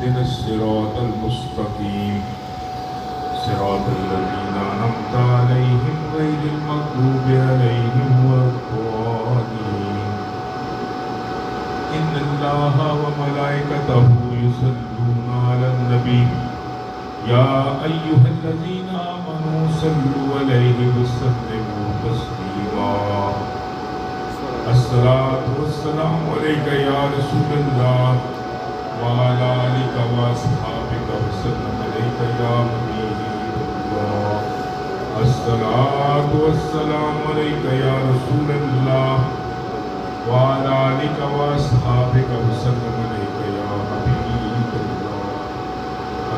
इहदिना सिरातल मुस्तकीम सिरातल लज़ीना अनअमता अलैहिम गैरिल मग़दूबि अलैहिम वलद्दालीन। इन्नल्लाहा व मलाइकतहु युसल्लूना अलन नबी या अय्युहल्लज़ीना आमनू सल्लु अलैहि वसल्लिमू तस्लीमा। अस्सलातु वस्सलामु अलैका या रसूलल्लाह व अला आलिका व अस्हाबिका वसल्लम अलैका या हबीबल्लाह। अस्सलातु वस्सलामु अलैका या रसूलल्लाह व अला आलिका व अस्हाबिका वसल्लम अलैका या हबीबल्लाह।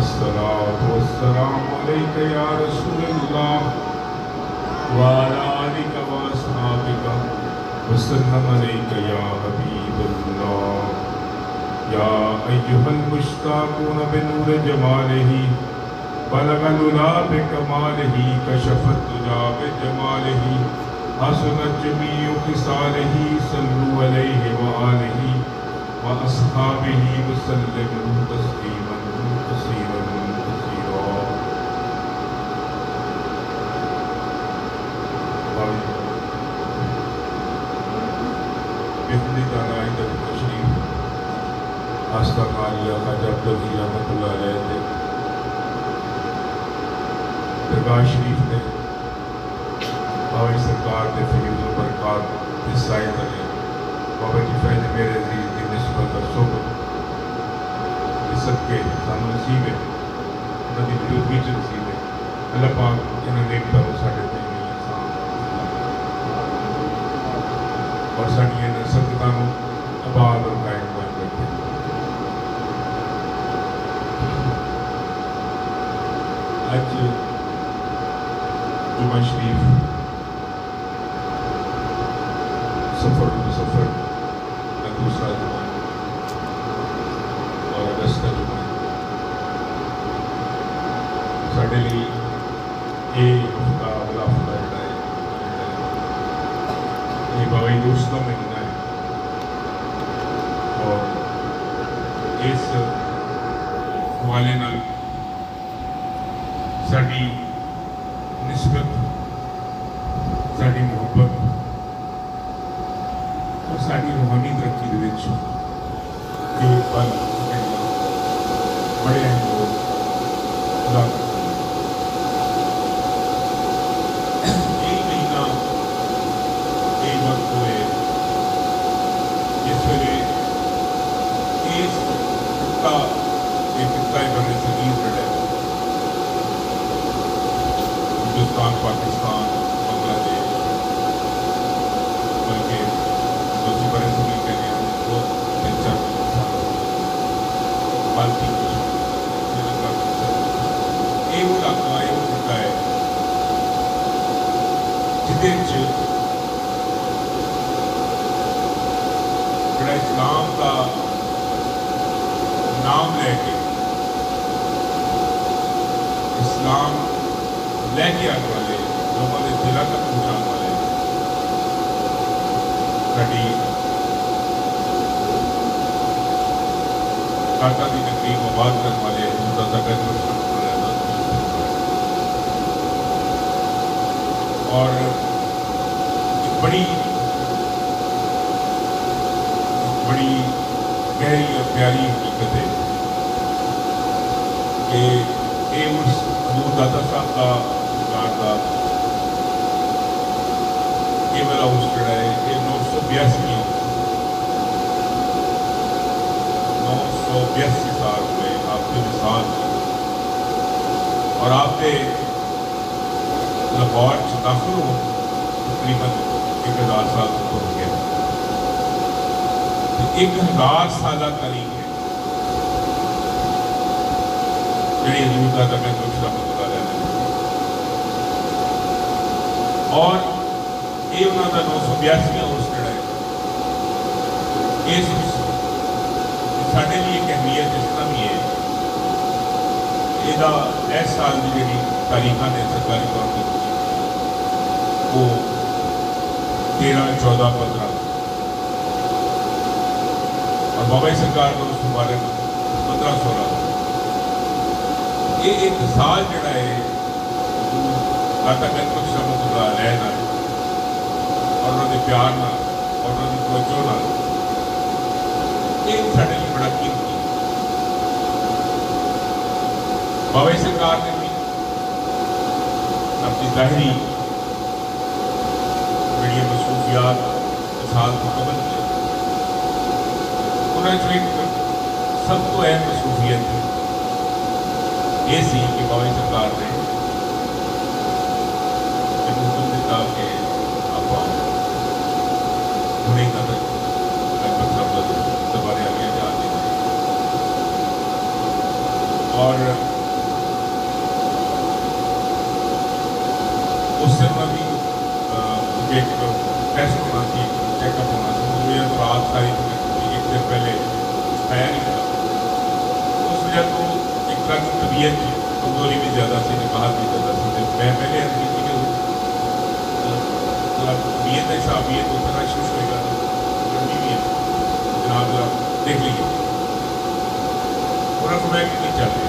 अस्सलातु वस्सलामु अलैका या रसूलल्लाह व अला आलिका व अस्हाबिका वसल्लम अलैका या हबीबल्लाह। या अय्युहल मुश्ताक़ून बिनूर जमालिही बलगल उला बिकमालिही कशफत दुजा बिजमालिही हसनत जमीउ खिसालिही सल्लु अलैहि व आलिही व अस्हाबिही वसल्लिमू तस्लीमन कसीरन कसीरा। शरीफ आस्था कालिया ख्वाजा अब्दुल हई रहमतुल्लाह अलैह के दरगाह शरीफ ने बाबा सरकार के फरीद बरकत के साए तले बाबा जी फैज मेरे अजीज की निस्बत और सोबत इस सबके सानू नसीब है उन्होंने मौजूदगी च नसीब है। अल्लाह पाक इन्होंने एक तरह साढ़े ते और साड़ियाँ संगतां नूं आबाद और कायम रखे। अज जुमा शरीफ सफर मुसफर का दूसरा जुमा और अगस्त का जुमा साढ़े लिए ये हफ्ता अगला हफ्ता जोड़ा है ये बाबा दोस्त का महीना है और इस हवाले नाल साडी निस्बत साडी मुहब्बत और साडी रूहानी तरक्की दे विच ये पल बड़े अहम रोल अदा करते हैं। यही महीना यही वक्त हुए जिस वेले इस खिता बने सगीर जड़ा हिंदुस्तान पाकिस्तान बांग्लादेश बल्कि दूसरी बड़े सभी कहने वो बेचा बाल्टी श्रीलंका ये वो इलाका ये वो खिता है जिदे जड़ा इस्लाम का नाम लैके इस्लाम लैके आने वाले लोगों के दिलों तक पहुँचाने वाले साड़ी काका की नगरी को आबाद करने वाले और बड़ी बड़ी गहरी और प्यारी हकीकत है कि ये उस हजूर दाता साहब का सरकार का ये मेरा उस जड़ा है ये 982 साल हुए आपके विशाल और आपने लाहौर दाखिल हो तकरीबन 1000 साल हो गया। 1000 साल तारीख है जी हजूर का तक और ये उन्होंने 982 उर्स जड़ा है इस साढ़े लिए एक अहमियत इस तरह भी है यदा इस साल की जी तारीख ने सरकारी तौर पर वो 13, 14, 15 और बाबा सरकार को उस मुबारक 15, 16 ये एक साल जड़ा है दाता गंज बख्श रहमतुल्लाह अलैह नाल और उन्होंने प्यार नाल और उन्होंने तवज्जो नाल ये साडे लिए बड़ा कीमती है। बाबा सरकार ने भी अपनी ज़ाहिरी बड़ी मसरूफियात साल को कबल किया। उन्होंने एक सब तो अहम मसरूफियत ये सी कि बाबा सरकार ने हुक्म दिता कि आप हुणे तक लगभग सब दरबारे आगे जा देंगे और उस समय भी एक टेस्ट होना थी, चेकअप होना था, मुझे तो रात सारी एक दिन पहले आया नहीं था। उस वजह तो एक तरह की तबीयत थी, कमजोरी भी ज़्यादा थी, निकाह भी ज़्यादा थी। मैं पहले थी कि तबीयत ऐसा अबीयत होता ना शुरू होगा गर्मी भी है जनाब जरा देख लीजिए पूरा समय भी नहीं चल रहे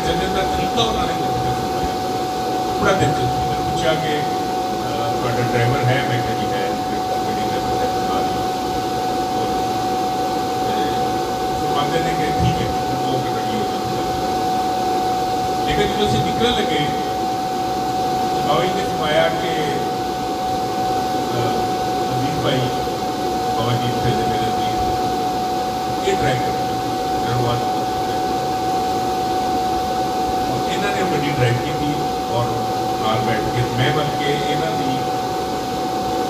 चलने का तरीका उन्होंने बड़ा दिलचस्प मैंने पूछा कि ड्राइवर है, मैं कहीं है मानते थे कि ठीक है वो रेडी हो जाता। लेकिन जो से निकलने लगे बाबा ने फरमाया कि अजीज भाई बाबा जी थे मेरे अजीज ये ड्राइव कर इन्होंने बड़ी ड्राइव की थी और नाल बैठ के मैं बल्कि इन्हों की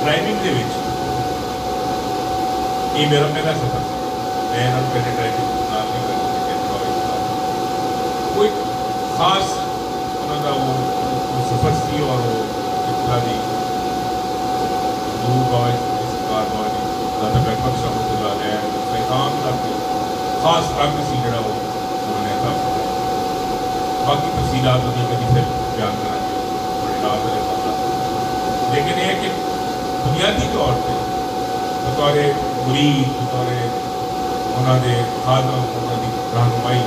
ड्राइविंग के ये मेरा पहला सफर था। मैं इन्होंने पहले ड्राइविंग नाल नहीं कर कोई खास उन्होंने वो सफर सी और वो इतना भी दूर बाबा सरकार बाबा जी दाता गंज बख्श रहमतुल्लाह अलैह पैगाम का खास रंग सी जड़ा वो उन्होंने था। बाकी तफसीलात उन्हें कभी फिर बयान करेंगे बड़े रात वाले मामला। लेकिन यह कि बुनियादी तौर पर बतौर मुरीद बतौर उन्होंने खादम उन्होंने रहनुमाई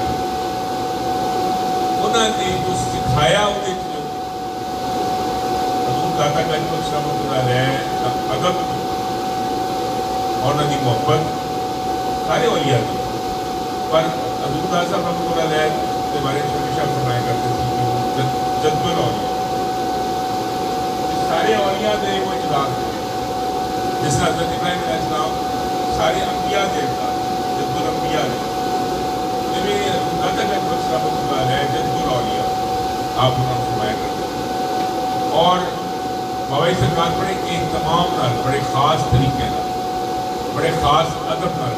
उन्होंने जो सिखाया वो दाता गंज बख्श रहमतुल्लाह अलैह अदब और उन्होंने मोहब्बत सारे औलिया की पर हज़रत दाता साहब रहमतुल्लाह अलैह के बारे में हमेशा फरमाया करते थे कि वो जज्बुल औलिया सारे औलिया दे वो इजलास जिस तरह हज़रत इब्राहीम अलैहिस्सलाम सारे अंबिया दे जज्बुल अंबिया ने दाता गंज बख्श रहमतुल्लाह अलैह जज्बुल औलिया आप उन्होंने फरमाया करते थे। और बाबा सरकार बड़े एहतमाम नाल बड़े खास तरीके नाल बड़े खास अदब नाल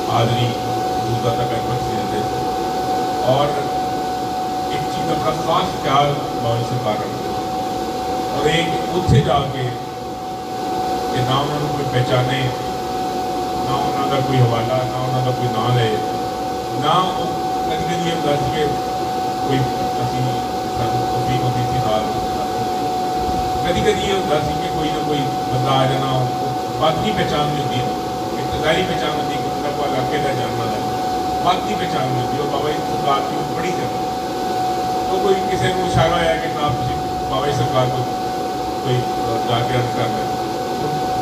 हाजरी दाता गंज बख्श देते और एक चीज़ का बड़ा खास ख्याल बाबा सरकार रखते और एक उत्थे जाके कि ना उन्होंने कोई पहचाने ना उन्होंने कोई हवाला ना उन्होंने कोई ना ले ना कभी कभी ये दस के कोई असी तौफीक होती थी हाल कभी कभी ये होता कि कोई ना कोई बंदा आ जाना बाकी पहचान होती है इब्तदाई पहचान होती है कि मतलब को इलाके का जानना है बाकी पहचान होती है और बाबा सरकार की बड़ी जगह तो कोई किसी को इशारा आया कि आप बाबा सरकार को कोई जाके अर्ज कर रहे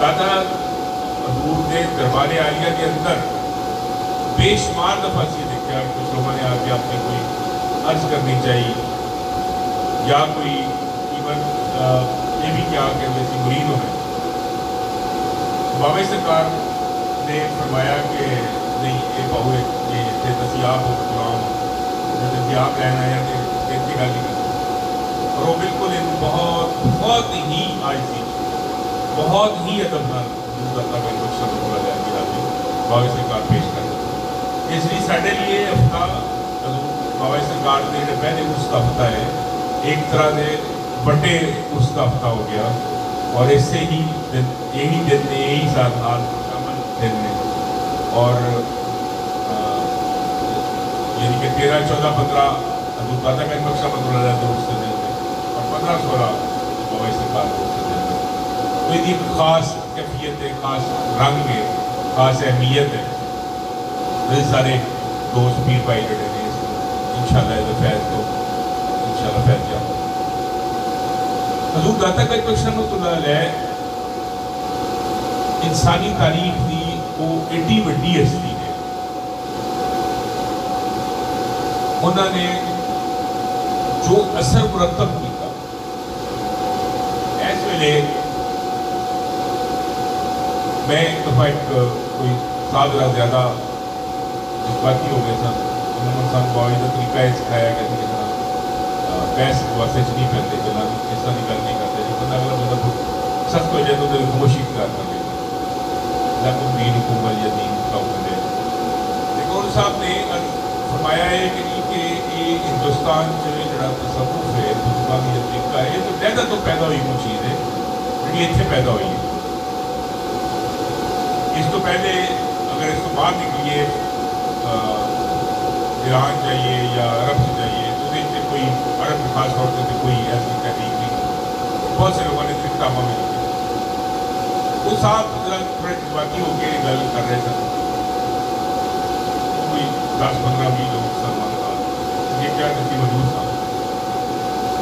दादा हजूर ने दरबार आलिया के अंदर बेशुमार दफा से देखा कुछ लोगों ने आके आपने कोई अर्ज करनी चाहिए या कोई इवन ये भी क्या कि वैसी मुरीद होना बाबा सरकार ने फरमाया कि नहीं ये बहु ये दसियाब हो गुलाम दसियाब रहना है इतनी गल नहीं करती और वो बिल्कुल इन बहुत बहुत ही आज सी बहुत ही अदब नाल बाबा सरकार पेश कर देते इसलिए साढ़े लिए हफ्ता बाबा सरकार के जो पहले उसका हफ्ता है एक तरह से बड़े उसका हफ्ता हो गया और इससे ही यही दिन ने यही साथ हाल शामिल दिन ने और यानी कि 13, 14, 15 दाता गंज बख्श रहमतुल्लाह दोस्त दिन में और 15, 16 बाबा सरकार दोस्त दिन में तो ये खास कैफियत है खास रंग है खास अहमियत है सारे दोस्त पीर भाई जोड़े ने इंशाल्लाह इस फैज तो इंशाल्लाह फैज जाओ। हजूर दाता गंज बख्श रहमतुल्लाह अलैह इंसानी तारीख की वो एडी वड्डी हस्ती है। उन्होंने जो असर मुरतब किया इस वेले मैं एक दफा एक कोई साल ज्यादा जज्बाती हो गए सन। उन्होंने सानू बाबा का तरीका यह सिखाया कि जिस तरह बहस वास्ते च नहीं पैंते गल्लां इस तरह की गल नहीं करते। जो बंदा अगला बंदा सख्त हो जाए तो खामोशी इख्तियार कर लेते लकुम दीनुकुम वलिय दीन कौल साहब ने फरमाया है कि ये हिंदुस्तान जो तसव्वुफ है बुजुर्गों की जो तरीका है तो लहदा तो पैदा हुई कोई चीज़ है जी इतने पैदा हुई है। इस तो पहले अगर इस तो बाहर निकलिए ईरान जाइए या अरब से जाइए तो देखते कोई अरब के खास तौर पर कोई ऐसी तहरीक नहीं। बहुत से लोगों ने किताबों में लिखी। वो साहब थोड़े जज्बाती होकर गल कर रहे थे। कोई 10-15-20 लोग सलमान ये क्या किसी मौजूद था।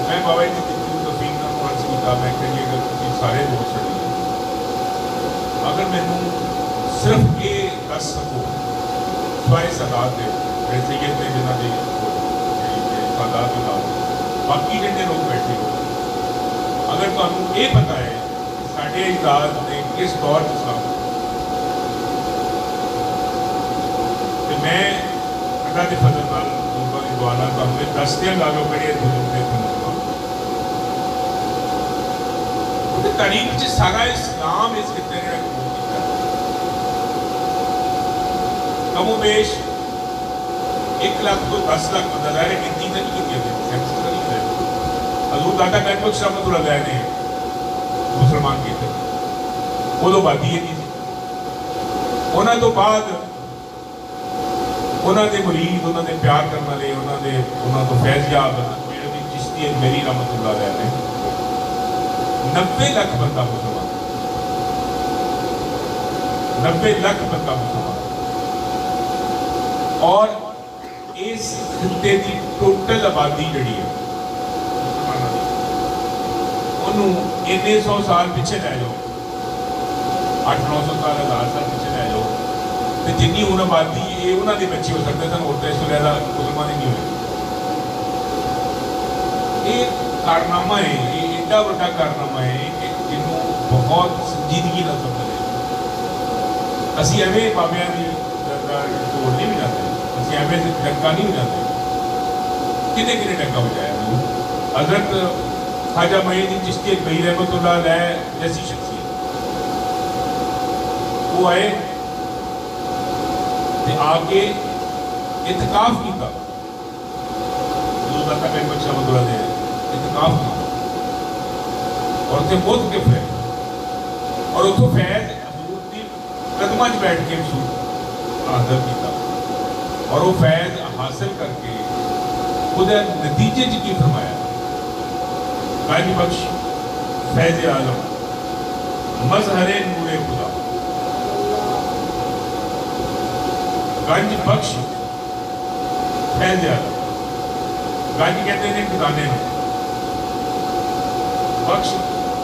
मैं बाबा जी की तफीक ना अर्ज किया मैं कहिए अगर तुम सारे दोस्त चढ़ी अगर मैनू सिर्फ ये दस सको स्वाए सादात दे वैसे ये ने जिन्होंने सादात ला बाकी जिन्हें लोग बैठे हो अगर तुहानू ये पता है साढ़े इजाद ने किस दौर में साम तो मैं अल्लाह के फजल नाल लोगों की दुआ नाल तुहानू दस दियां गल करिए क्योंकि तारीख च सारा इस्लाम इस खिते ने कबूल किया कमोबेश 1 लाख तो 10 लाख बंदा रह रहे गिनती तो नहीं की हजूर दाता गंज बख्श रहमतुल्लाह अलैह ने मुसलमान किए उदों आबादी है नहीं उन्होंने तो बाद उन्होंने मुरीद उन्होंने प्यार करने वाले उन्होंने तो फैज़याब चिश्ती मेरी रहमतुल्लाह अलैह ने 90 लाख बंदा मुसलमान 90 लाख बंदा मुसलमान और इस खिते की टोटल आबादी जी है उन्होंने इन्ने 100 साल पिछे लै जाओ 800-900 साल 1000 साल पिछे लै जाओ तो जिन्नी हूँ आबादी ये उन्होंने बच्चे हो सकते सन और तो इस ज़्यादा मुसलमान ही नहीं हुए। ये कारनामा है ये एडा बड़ा कारनामा है कि जिन्हों बहुत संजीदगी ना समझे असी एवं बाबिया की तोड़ नहीं भी जाते असी एवं से डंका नहीं जाते किने किने डंका बजाया हजरत ख्वाजा मोइनुद्दीन चिश्ती अजमई रहमतुल्लाह अलैह जैसी शख्सियत वो आए आके इतकाफ किया इतकाफ किया और उसे बहुत के फैज और उतो फैज हजूर की कदमां च बैठ के हासिल किया और वो फैज हासिल करके उसके नतीजे च की फरमाया गंज बख्श फैज आलम मजहरे नूरे खुदा गंज बख्श फैज आलम गंज कहते हैं खजाने में बख्श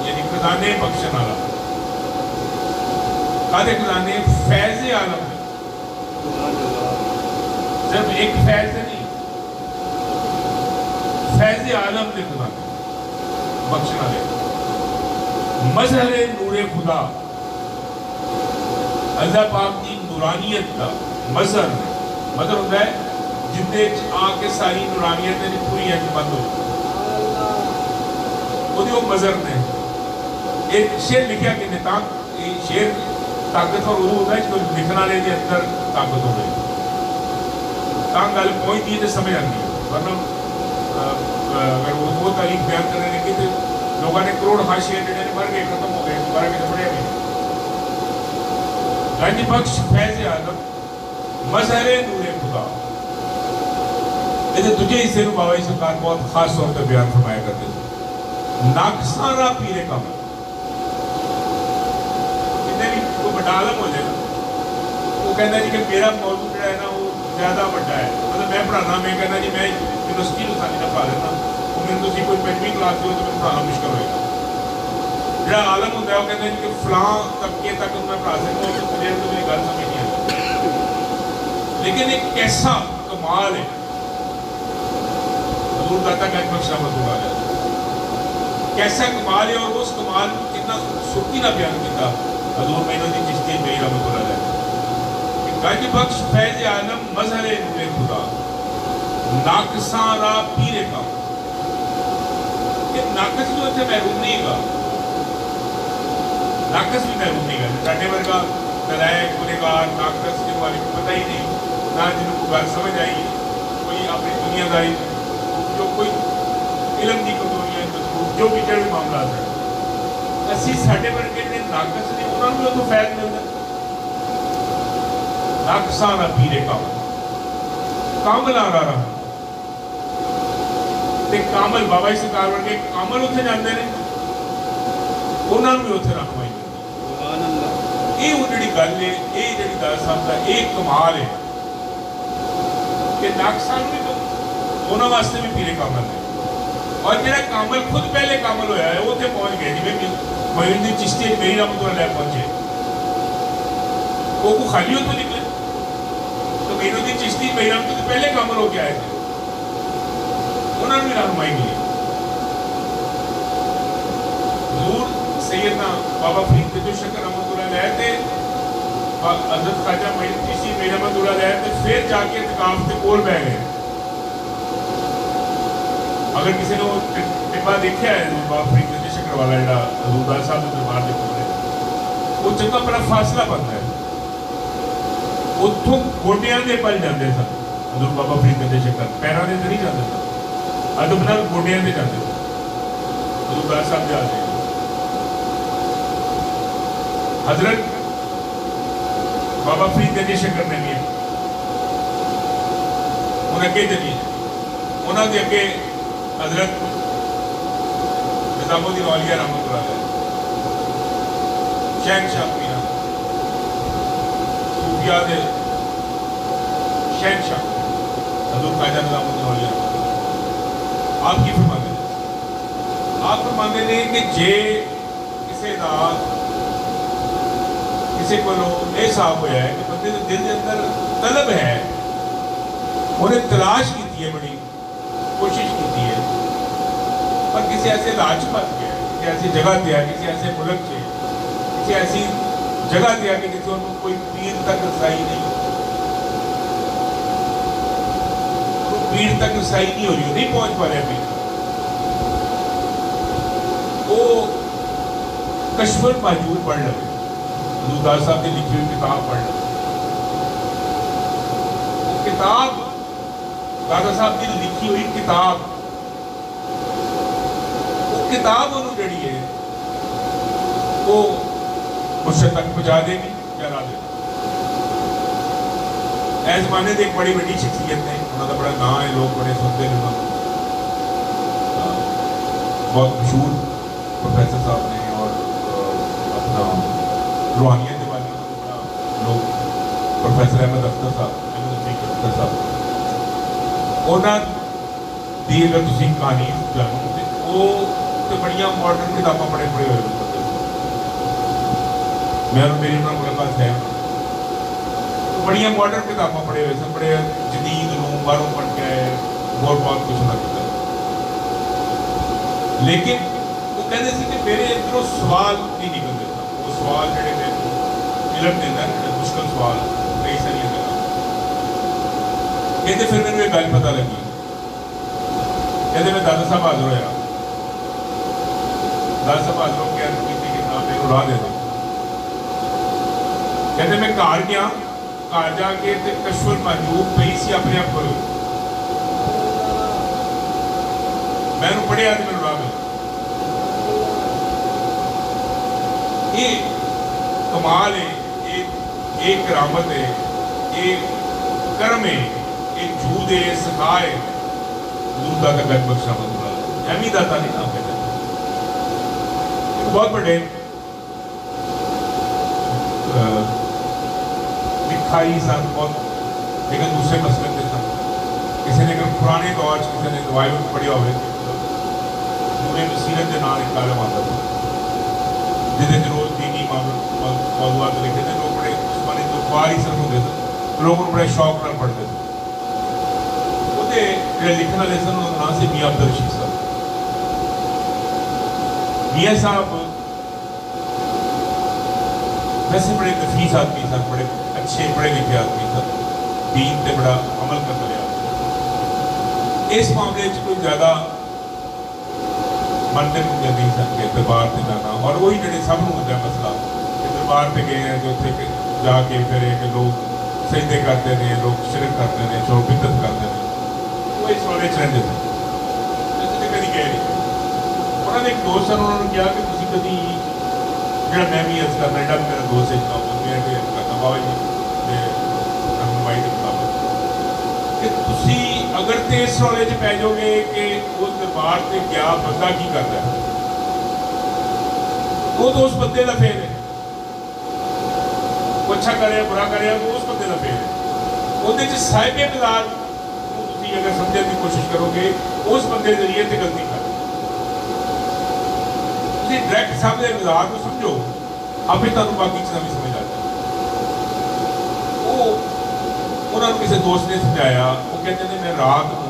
यानी खजाने बख्शन वाला कादे खजाने फैज आलम जब एक फैज नहीं फैज आलम के खजाने बख्शन वाले मजहर नूरे खुदा अल्लाह पाक की नूरानियत का मजहर मजहर होता है जिंदे आके सारी नूरानियत पूरी बंद हो वो मजहर ने एक शेर लिखा कि शेर ताकतवर उदू होता है जो लिखने वाले के अंदर ताकत हो गई गल पहुंचती है तो समझ आती है वरना अगर वो तारीख बयान करने लगी तो लोगों ने करोड़ हाशिए जो मर गए खत्म हो गए दोबारा किसी पढ़े नहीं। गंज बख्श फैज आलम मजहरे नूरे खुदा ये दूजे हिस्से में बाबा जी सरकार बहुत खास तौर पर बयान फरमाया करते थे नाकसाना पीरे कम कितने भी कोई बड़ा आलम हो जाए वो कहता है कि मेरा मौजू जो है ना वो ज़्यादा वड्डा है। मतलब मैं पढ़ाना, मैं कहना जी मैं यूनिवर्सिटी में सानी पढ़ा देना, तो मैंने तुम कोई 5वीं क्लास हो तो मैं पढ़ाना मुश्किल होएगा। जो आलम होंगे वो कहते हैं कि फलां तबके तक मैं पढ़ा सकता हूँ, तो मुझे तो मेरी गल समझ नहीं आती। लेकिन एक कैसा कमाल है हजूर दाता का एक बख्शा मजूर है, कैसा कमाल है। और उस कमाल को कितना खूबसूरती ना बयान किया हजूर मोइनुद्दीन चिश्ती मेरी रहमतुल्लाह अलैह। गज बख्श फैज आलम मजहर नूरे खुदा नाकसारा पीरे का, नाकस भी उत्थे महरूम नहीं गा, नाकस भी महरूम नहीं गा। साढ़े वर्गा नलायक गुनेगार नाकस के बारे में पता ही नहीं, ना जिन्होंने गल समझ आई, कोई अपनी दुनियादारी जो कोई इलम की कमजोरियां जो भी जो भी मामला है, असी साढ़े वर्गे ने नाकस ने उन्होंने भी तो फैज मिलता। नाकसाना पीरे कामल आ रहा ते कामल बाबा जी सरकार वर्गे कामल उत्थे जाते हैं, उन्होंने भी उत्थे रहनुमाई मिलती। ये वो जी गल है, ये जी दादा साहब का एक कमाल है कि नाकसान भी तो उन्होंने वास्ते भी पीरे कामल है। और जो कामल खुद पहले कामल होया है वो उत्थे पहुंच गए, जिवें मोइनुद्दीन चिश्ती मेरी रहमतुल्लाह अलैह पहुंचे, वो खाली होते निकले। तो मोइनुद्दीन चिश्ती मेरी रहमतुल्लाह पहले कामल होके आए थे, उन्होंने भी रहनुमाई मिली। हजूर सैयदना बाबा फरीद बिन शकर रहमतुल्लाह अलैह थे, हजरत ख्वाजा मोइनुद्दीन चिश्ती मेरी रहमतुल्लाह अलैह थे, फिर जाके इत्काफ के कोल बह गए। अगर किसी ने वो टिब्बा देखा है बाबा फरीद बिन शकर वाला जो हजूर दादा साहब के दरबार के कोल, वो चंगा बड़ा फासला बनता है, उतों गोडियां के पल जाते सन हजूर बाबा फरीद बिन शकर, पैरों के नहीं जाते सन, अदब नाल गोडियां के जाते हजूर दादा साहब जाते। हजरत बाबा फरीद बिन शकर ने भी उन्हें अगे चलिए, उन्होंने अगे हजरत निजामुद्दीन औलिया रहमतुल्लाह अलैह, शहनशाह पीर सूफिया दे शहनशाह हजूर ख्वाजा निजामुद्दीन औलिया आप की फरमाते हैं, आप फरमाते हैं कि जे किसी का किसी को यह साफ होया है कि बंदे के दिल के अंदर तलब है, उन्हें तलाश की है, बड़ी कोशिश की है, पर किसी ऐसे लाजपत के किसी ऐसी जगह दिया, किसी ऐसे मुल्क से किसी ऐसी जगह दिया कि जिसे उनको कोई पीर तक रसाई नहीं, तो पीर तक रसाई नहीं हो रही, नहीं पहुंच पा रहे पीर, वो कश्फुल महजूब पढ़ लगे, हजूर दादा साहब ने लिखी हुई किताब पढ़ लगे। किताब दादा साहब की लिखी हुई किताब, वो किताब उन्होंने जी है वो मुर्शद तक पहुंचा देगी या ना देगी। इस जमाने की एक बड़ी बड़ी शख्सियत ने, उन्होंने बड़ा नाम है, लोग बड़े सुनते हैं, बहुत मशहूर प्रोफेसर साहब ने और अपना रूहानियत के बारे में बड़ा लोग, प्रोफेसर अहमद अख्तर साहब, अख्तर साहब, उन्होंने अगर तुम कहानी जानो तो वो बड़िया मॉडर्न किताबा पढ़े पढ़े हुए मैं मेरी उन्होंने मुलाकात है, बड़िया मॉडर्न किताबा पढ़े हुए सन, बड़े जदीद रूम बारों पढ़ के आए, बहुत कुछ ना किया। लेकिन वो कहते थे कि मेरे अंदरों सवाल नहीं निकलते था, वो सवाल जोड़े मेरे को इलम देता है, मुश्किल सवाल कई सारी गल कहते। फिर मैंने एक गल पता लगी, कहते मैं दादा साहब हाजिर होया, दादा साहब हाजिर होकर अर्ज की कि ना मेरे राह दे दो। कहते मैं घर गया, घर जाके कश्फुल महजूब पई सी अपने आप को, मैं पढ़िया तो मेरे राह मिला। ये कमाल है, एक करामत है, एक कर्म है, एक झूठ है, सखा है, हजूर दाता गज बख्शा मजूर एमी दाता नहीं नाम कहते, बहुत बड़े लिखाई सन, बहुत लेकिन दूसरे मसले के सन। किसी ने अगर पुराने दौर किसी ने रिवाइवल पढ़िया हो पूरे बसीरत के नाम एक आलम आता था जिद रोज दीनी मौजूद लिखे थे। लोग बड़े उस बारे जो अखबार ही सिर्फ होंगे थे, लोग बड़े शौक नाल पढ़ते थे। वो लिखने वाले सन उनका नाम से मियाँ अब्दुल रशीद साहब। मियाँ साहब वैसे बड़े नफीस आदमी सन, बड़े अच्छे पढ़े लिखे आदमी सन, दीन पे बड़ा अमल करते रहे। इस मामले कोई ज्यादा मनते मुंदे नहीं सकते दरबार से जाना। और वही जो सब होता है मसला कि दरबार से गए हैं तो उत्थे जाके फिर लोग सजदे करते हैं, लोग शिरक करते हैं, शोर बिदत करते हैं। वो इस वाले चलते थे तो कभी गए नहीं। उन्होंने एक दोस्त सर उन्होंने कहा कि तुम कभी जो मैं भी अर्ज करना जो मेरा दोस्त है करता बाबा जी रहनुमाई के मुताबिक कि तुसी अगर तो इस रौले च पै जाओगे कि उस दरबार से गया बंदा की करता है, वो तो उस बंदे का फेर है। वो अच्छा करे बुरा करे वो उस बंदे का फेर है। वो साहिबे मिलाद अगर समझने की कोशिश करोगे उस बंदे जरिए से गलती कर डायरेक्ट सामने मिलाद को समझो, आप ही तुम बाकी चीज़ा भी समझ आता है। वो उन्होंने किसी दोस्त ने समझाया, वो कहते हैं मैं रात को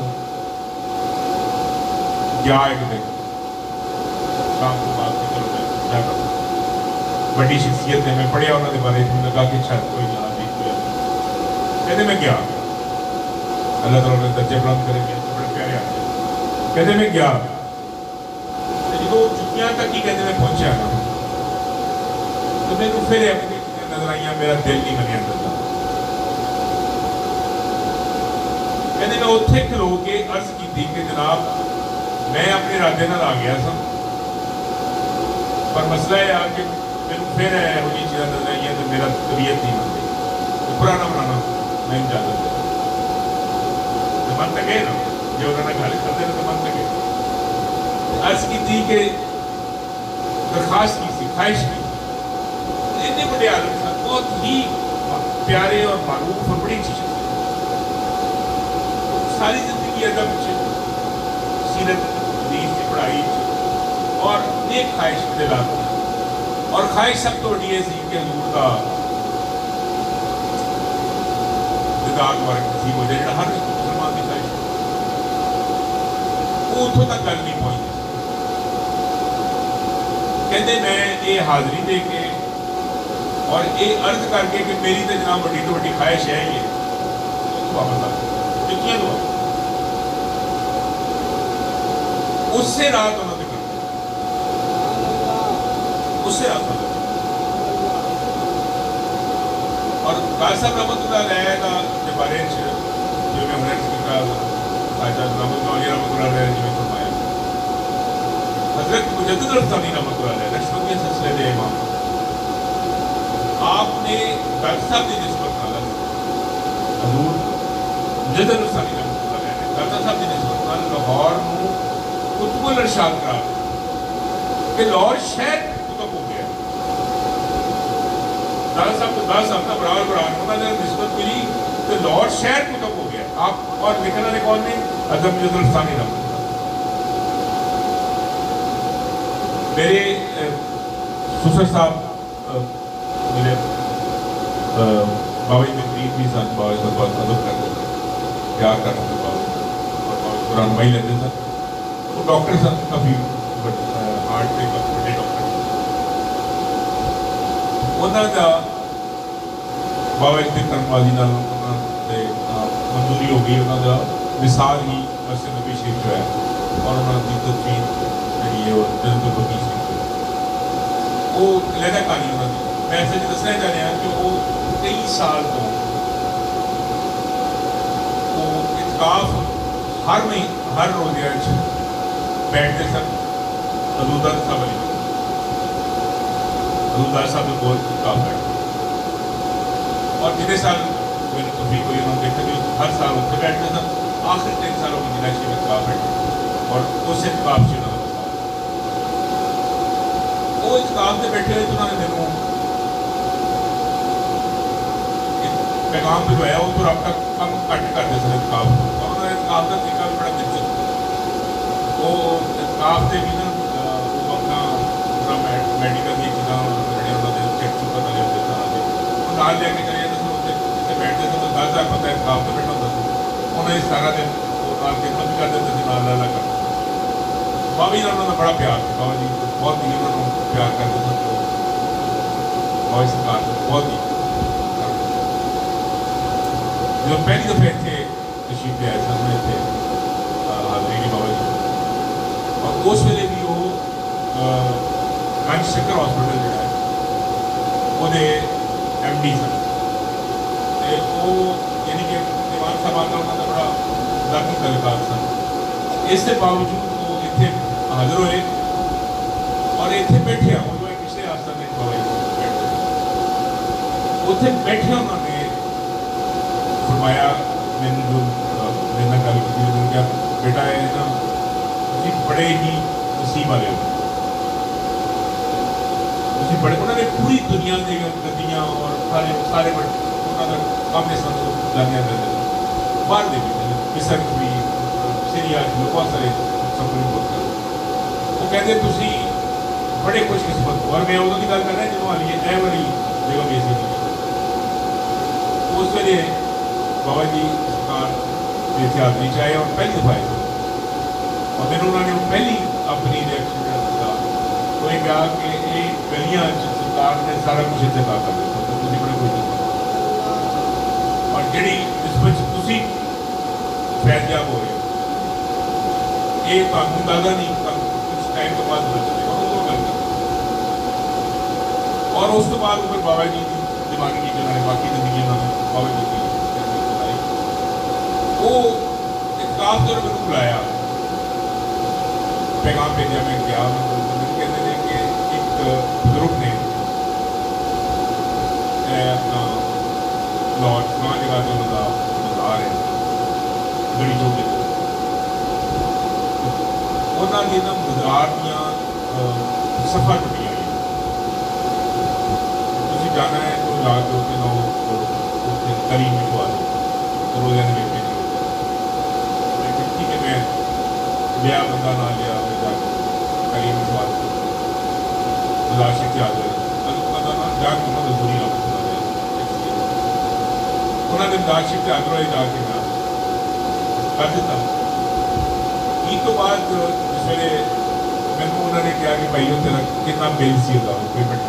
गया एक दिन शाम को बाद में चलो मैं क्या करूँ बड़ी शख्सियत है, मैं पढ़िया उन्होंने बारे में लगा कि शायद कोई ना भी कोई कहते मैं गया अल्लाह ताला ने दर्जे बुलंद करेंगे बड़े प्यारे आते हैं। कहते मैं गया जो चुटियां तक ही कहते मैं पहुंचा ना तो मैं फिर अपनी नजर आई मेरा दिल नहीं मनिया करता। कहते मैं उत्थे खलो के अर्ज की कि जनाब मैं अपने इरादे नाल आ गया था पर मसला यह आ कि मैंने फिर यहो जी चीज़ां नजर आई तो मेरा तबीयत नहीं बनती पुराना बनाना मैं इजाजत है मन तक है ना जो उन्होंने गल करते तो मन तक है। अर्ज की कि दरखास्त की सी ख्वाहिश की इतने बड़े आलम सन, बहुत ही प्यारे और मारूफ और बड़ी अच्छी सारी जिंदगी अदब सीरत हदीस की पढ़ाई और नेक ख्वाहिश के दिलाते और ख्वाहिश सब तो वही है कि हजूर का दीदार मुबारक नसीब हो जाए हर मुसलमान की ख्वाहिश वो उतों तक गल नहीं पहुंची। कहते मैं ये हाजिरी दे के और ये अर्ज करके कि मेरी तो जनाब बड़ी तो बड़ी ख्वाहिश है ये वापस आ जुतियां दो उससे रात उन्होंने कर उससे रात और काज साहब रहमतुल्लाह का बारे जो मैं हमने फरमाया हजरत मुजद्दिद अल-सानी रहमतुल्लाह नक्शबंदी सिलसिले के इमाम आपने काज साहब की निस्बत नाल हजूर मुजद्दिद अल-सानी रहमतुल्लाह ने काज साहब की निस्बत नाल लाहौर नूं कुतुबुल इरशाद करार कि लाहौर शहर कुतुब हो गया। दादा साहब तो दादा साहब का बराबर उन्होंने निस्बत मिली तो लाहौर शहर कुतुब हो गया। आप और लिखने वाले कौन ने हजरत मुजद्दिद अल-सानी रहमतुल्लाह मेरे सुसर साहब मेरे बाबा जी में करीब भी सन बाबा जी बहुत मदद करते थे प्यार करते थे बाबा और कुरान भाई लेते थे। वो डॉक्टर सन काफ़ी हार्ट के बड़े डॉक्टर उन्होंने बाबा जी के कर्मवाजी मंजूरी हो गई उन्होंने विसाल ही मस्जिद नबी शरीफ जो है और उन्होंने तदवीन जी है वो जन्नत बगी शरीफ वो लहदा कहानी उन्होंने मैं ऐसे दसना चाह रहा कि वो कई साल तो वो इतकाफ हर महीने हर रोज़े बैठते सन हजूरदार साहब अली हजूरदार साहब में बहुत इतकाफ बैठते और जितने साल मैंने तौफीक हुई उन्होंने देखा कि हर साल उत्थे बैठते सन। आखिर 3 सालों में जिला शरीफ इतकाफ बैठे और उस इतकाफ से उन्होंने वो इतकाफ से बैठे हुए तो उन्होंने मैनू पैगाम भिजवाया उस पर आपका कम घट करते सन इनकाफ और उन्होंने इनकाफ का तरीका भी बड़ा दिलचस्प वो इनकाफ से भी ना वो अपना पूरा मैडिकल की चीज़ा जो उन्होंने चेक चुका था लिया वो नाल लैके चले जाते सन उत्थे जिथे बैठते सन तो 10,000 बंदा इनकाफ से बैठा होता सी उन्होंने सारा दिन वो नाल खिदमत भी कर देते थे नाल ला कर बाबा जी उन्होंने बड़ा प्यार था बाबा जी बहुत ही उन्होंने प्यार करते सन तो बाबा जी सरकार बहुत ही जो पहली दफे इतने तशरीफ ले आए थे उन्होंने इतने हाजरी की बाबा जी और उस वेले भी वो गंज शक्कर हॉस्पिटल जोड़ा है वो MD सन वो यानी कि दीवान साहब का उन्होंने बड़ा जाती तलकार सन इसके बावजूद वो इतने हाजिर होए और इतने बैठे वो जो पिछले आस्थान में बाबा जी बैठे उत्थे बैठे उन्होंने फरमाया मैंने जो मेरे गल की क्या बेटा है ना तुम बड़े ही नसीब वाले हो तुम बड़े उन्होंने पूरी दुनिया की गड्डियाँ और सारे सारे उन्होंने काफी सारे जानिया करते बाहर दे मिसर भी सीरिया बहुत सारे सफर बहुत कर वो कहते तुम बड़े खुशकिस्मत हो और मैं उन्होंने गल कर रहा जो हाली ए वाली जगह भी ऐसी उस वे बाबा जी सरकार के हाजरी चाहे और पहली दफा आए और मैंने उन्होंने पहली अपनी रिएक्शन दिता तो ये कहा कि ये गलियां सरकार ने सारा कुछ इंतजाम कर दिया तो तुम बड़े खुश और जी निस्बत फैसयाब हो रहे हो ये अंदाजा नहीं कुछ टाइम के बाद और उस तो बाद फिर बाबा जी की दिमागी की जिन्होंने बाकी जिंदगी उन्होंने बाबा जी की वो इतकाफ जो मैंने बुलाया पैगाम भेजा मैं गया कहते हैं कि एक बुजुर्ग ने अपना लॉज कहाँ जगह जो बाजार है बड़ी छोटी उन्होंने ना बाजार दियाँ सफा टुटियाँ तुम जाना है तो जाके उत्थे करीम लिखवा दो रोज़ाना लेके ठीक है मैं लिया बंदा ना लिया मैं जाके करीम लिखवा दो लाशी के हाजिर बंदा ना जाके उन्होंने दूरी ना उन्होंने लाशी के हाजिर होए जाके ना कर दिता ईद तो बाद जिस वे मैंने उन्होंने कहा कि भाई तेरा कितना बिल सी होगा पेमेंट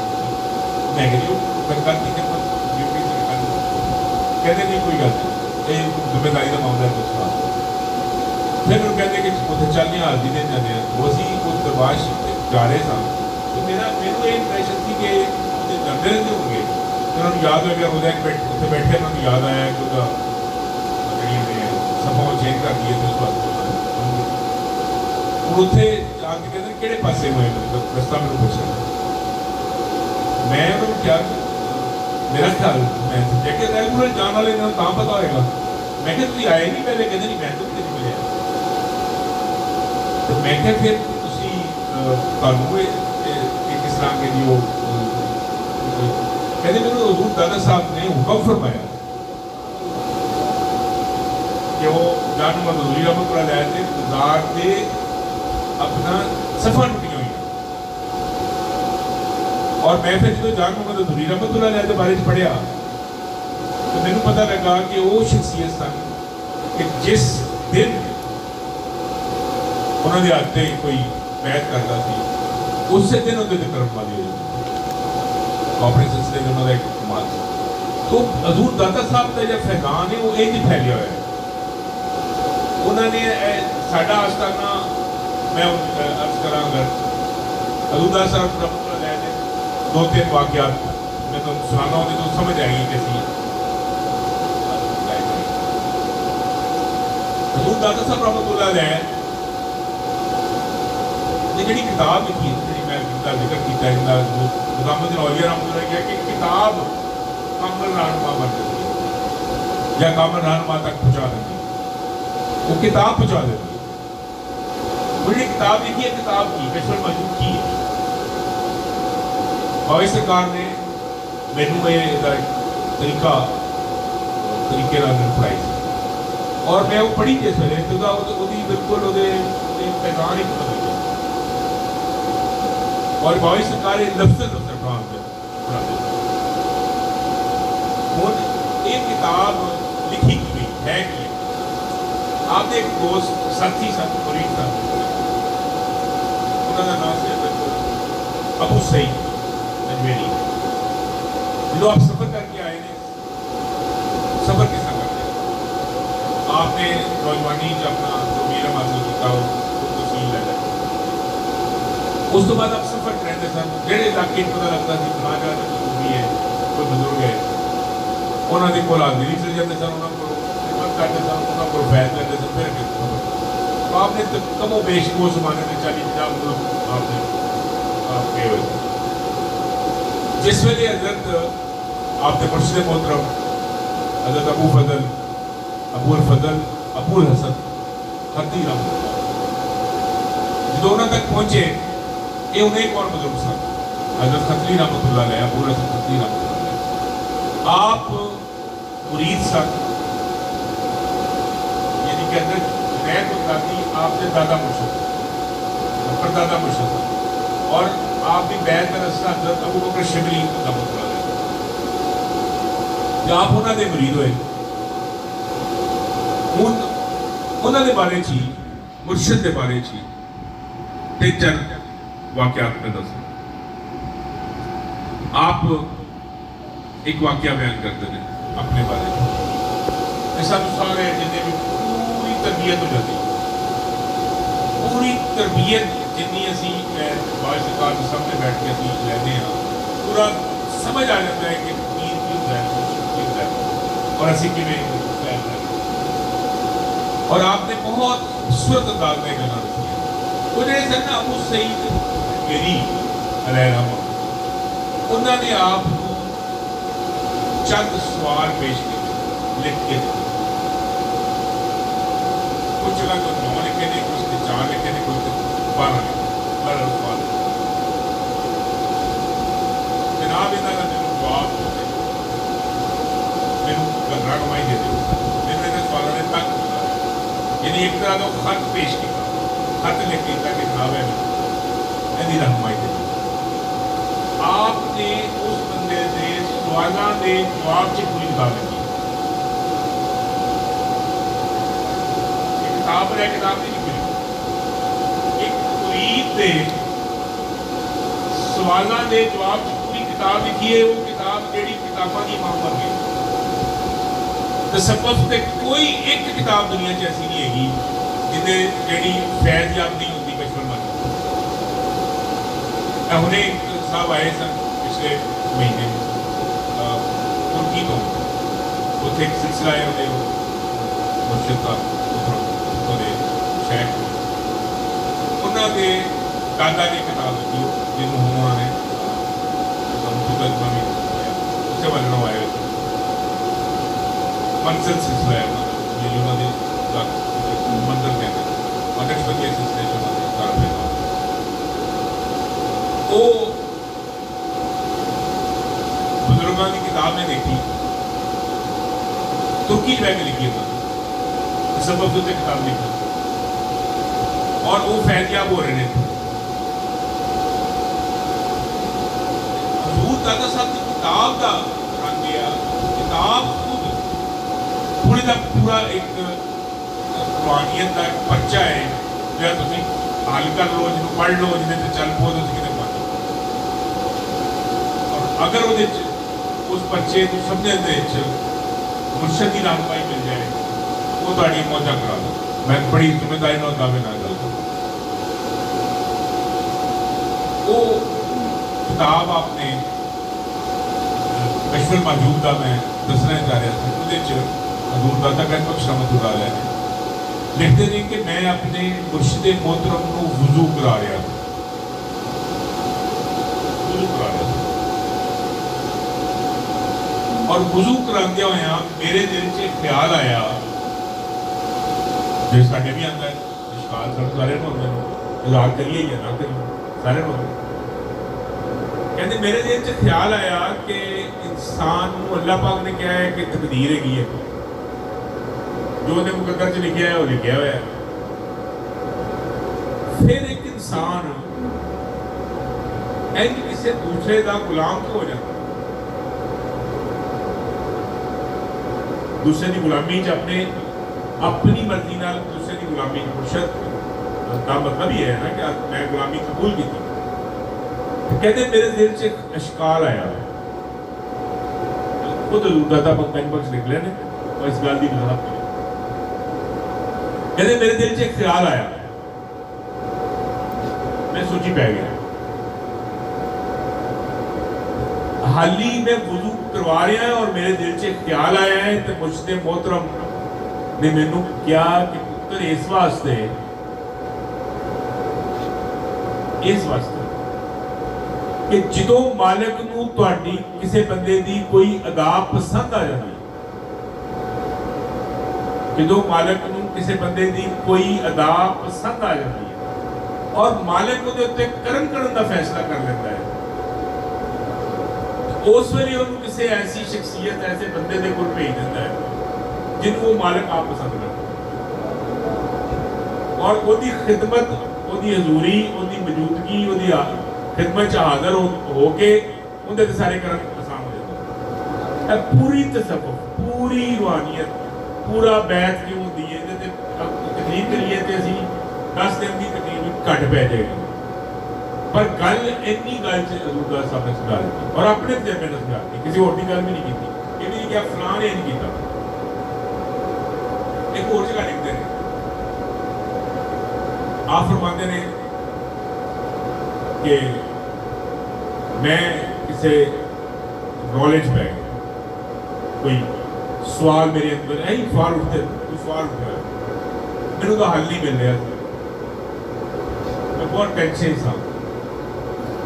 नेगेटिव सरकार की ड्यूटी से कहते नहीं कोई गल नहीं ये जिम्मेदारी का मामला है कुछ फिर उन्होंने कहते कि उत्थे चलने हाजरी देने जाते हैं वो असी उस दरबार जा रहे सन तो मैनू ये इंप्रेशन थी कि जाते रहते होंगे तो उन्होंने याद हो गया रोज़ा उत्थे बैठे उन्होंने याद आया कि जी सफा चेंज कर दिए थे उस बात हूँ उत्थे जाके कहते किहड़े पासे हुए रस्ता मैंने पूछा मैं उन्होंने क्या मेरा ख्याल मैं जैसे रेगुलर जाने वाले तो पता होएगा मैं क्या तुम आए नहीं पहले कहते नहीं मैं तो नहीं मिले तो मैं क्या फिर किस तरह के जी वो कहते मेरे हजूर दादा साहब ने हुक्म फरमाया कि वो जान मजदूरी रहमत लाए थे बाजार से अपना सफा टुटियां हुई और मैं फिर जो जान मजदूरी रहमत लाए के बारे पढ़िया तो मैंने पता लगा कि वो शख्सियत सन कि जिस दिन उन्होंने आते कोई बैत करता थी उससे दिन उन्होंने कर्म वाली हो अपने सिलसिले में उन्होंने एक कमाल तो हजूर दादा साहब का जो फैजान है वो एक ही फैलिया हुआ है उन्होंने साडा आस्ताना मैं अर्ज करा अगर हजूर दादा साहब रहमतुल्लाह अलैह ने 2-3 वाक़यात मैं तो सुनाना होगी तो समझ आएगी कैसी हजूर दादा साहब रहमतुल्लाह अलैह ने जी किताब लिखी जी मैं जिक्र किया निज़ामुद्दीन औलिया रहमतुल्लाह अलैह कि किताब कामल रहनुमा बन जाती है या कामल रहनुमा तक पहुँचा देती है वो किताब पहुँचा देती है वो जी किताब लिखी है किताब की कश्मीर मौजूद की है बाबा सरकार ने मैनू ये तरीका तरीके पढ़ाई सी और मैं वो पढ़ी जिस वे तो बिल्कुल पैगान ही बदल गया और बाबा जी सरकार लफ्ज़ पढ़ाते हूँ ये किताब लिखी की गई है कि आपने एक दोस्त साथी मुरीद साहब उन्होंने नाम से अबू सईद अजमेरी जो आप सफर करके आए ने सफर किस तरह करते आपने नौजवानी च अपना जो मेरा हासिल किया उसको सील लगा उस तो बाद आप सफर रहते सन जेडे इलाके पता लगता सी फलां जगह ते कोई है कोई बुजुर्ग है उन्होंने को हाजिरी चल जाते सन उन्होंने को खिदमत करते सन उन्होंने को फैज लेते सन फिर तो आपने कमो बेश वो जमाने में 40-50 मुल्क आपने गए हुए जिस वेले हजरत आपने मुर्शिद मोहतरम हजरत अबुल फजल अबुल हसन खत्ती जो उन्होंने तक पहुंचे ये उन्हें एक और बुजुर्ग सन हजरत खत्री रहमतुल्लाह अलैह अबुल हसन खत्री रहमतुल्लाह अलैह आप मुरीद सन यानी कि हजरत जुनैद बगदादी आपसे दादा मुर्शिद परदादा मुर्शिद और आप भी बैत का रस्ता हजरत अबू बकर शिबली रहमतुल्लाह अलैह जब आप उन्होंने मुरीद हुए उन्होंने बारे ची मुर्शिद के बारे ची तीन चार वाकयात में दस आप एक वाकया बयान करते हैं अपने बारे में ऐसा सारे जिन्हें भी पूरी तरबियत हो जाती पूरी तरबियत जिन्नी असी बाज सरकार के सामने बैठ के असी लेते हैं पूरा समझ आ जाता है कि पीर की होता है और असी किमें और आपने बहुत खूबसूरत अंदाज में गला रखी है वो जो सर ना अबू सईद मेरी अलैहिर्रहमा उन्होंने आप चंद सवाल पेश किए लिख के कुछ जगह तो 9 लिखे ने कुछ 4 लिखे ने कुछ 12 सवाल जनाब इन्होंने मैं जवाब मैनू गलरा कमाई दे दो मैंने इन सवालों ने तक यानी एक तरह का खत पेश किया खत लिख के कि जनाब है इनकी रहनुमाई दे आपने उस बंदे के सवालों के जवाब से पूरी किताब लिखी किताब है किताब नहीं लिखी एक मुरीद के सवालों के जवाब से पूरी किताब लिखी है वो किताब जी किताबों की इमाम बन गई तसव्वुफ ते कोई एक किताब दुनिया च ऐसी नहीं हैगी जिन्हें जी फैज याद नहीं होती बचपन में हमने साहब आए सन पिछले महीने तुर्की तो उत्थे एक सिलसिला है उन्हें मुर्शिद का शेख उन्होंने दादा की किताब लिखी जिन्होंने उन्होंने मुकदमा भी उसे बनना आए मंजिल सिलसिला है ये उन्होंने मंजिल कहते हैं अनएक्सपेक्टेड सिलसिले से उन्होंने कारब है वो बुजुर्गों की किताब में देखी तुर्की में लिखी उन्होंने सबब से किताब लिखी और वो फैजियाब हो रहे थे हजूर दादा साहब की किताब का रंग गया किताब खुद पूरे का पूरा एक कुरानियत का एक पर्चा है जो तुम हल कर लो जिन्होंने पढ़ लो जिन्हें चल पो तो कितने पढ़ और अगर वो उस पर्चे को समझने मुर्शद की रहनुमाई मिल जाए वो ताड़ी मौजा करा दो मैं बड़ी जिम्मेदारी ना दावे ना गल वो किताब आपने कश्फुल महजूब का मैं दसना चाह रहा था हजूर दादा गंज बख्श रहमतुल्लाह अलैह ने लिखते थे कि मैं अपने मुर्शिद मोहतरम को वुजू करा रहा था वुजू करा रहा था और वुजू कराते हुए मेरे दिल से ख्याल आया जो साढ़े भी आता है इश्काल सारे होंगे इलाज करिए या ना करिए सारे होंगे कहते मेरे दिल से ख्याल आया कि इंसान को अल्लाह पाक ने क्या है कि तकदीर हैगी है जो उहदे मुकद्दर च लिखिया है वो लिखिया होया। फिर एक इंसान इंज किसी दूसरे का गुलाम क्यों हो जाता? दूसरे की गुलामी च अपनी मर्जी नाल दूसरे की गुलामी मुर्शद का मतलब ही है ना कि मैं गुलामी कबूल की। कहते मेरे दिल च एक अशकाल आया, खुद दादा पंकज बख्श निकले ने और इस गल की वजाहत की। कहते मेरे दिल च एक ख्याल आया, मैं सोची पै गया। हाली मैं वुजू करवा रहा है और मेरे दिल च एक ख्याल आया है तो मुझसे मोहतरम ने मैनू क्या कि पुत्र इस वास्ते कि जो मालिक नूं तुहाडी किसी बंदे दी कोई अदा पसंद आ जाती है, जो मालिक नूं किसी बंदे दी कोई अदा पसंद आ जाती है और मालिक उहदे उत्ते करम करन दा फैसला कर लेता है, उस वेले उन्होंने किसी ऐसी शख्सियत ऐसे बंदे दे कोल भेज देता है जिन्होंने वो मालिक आप पसंद करता और उसकी खिदमत, उसकी हजूरी, उसकी मौजूदगी, उसकी खिदमत च हाजिर होके उनके सारे कर्म आसान हो जाते। पूरी तसव्वुफ, पूरी रूहानियत, पूरा बैत क्यों होती है तकरीर करिए तो असी 10 दिन की तकरीर घट पै जाएगी, पर गल इन्नी गल हजूर साहब ने समझा दी और अपने तजर्बे ने समझा दी, किसी और की गल भी नहीं की। ये भी क्या फलां ने नहीं किया। एक और जगह लिखते हैं, आप फरमाते ने कि मैं किसी नॉलेज पे कोई सवाल मेरे अंदर है, सवाल उठते कोई सवाल उठ रहा है, मैंने उसका हल नहीं मिल रहा, मैं बहुत टेंशन था।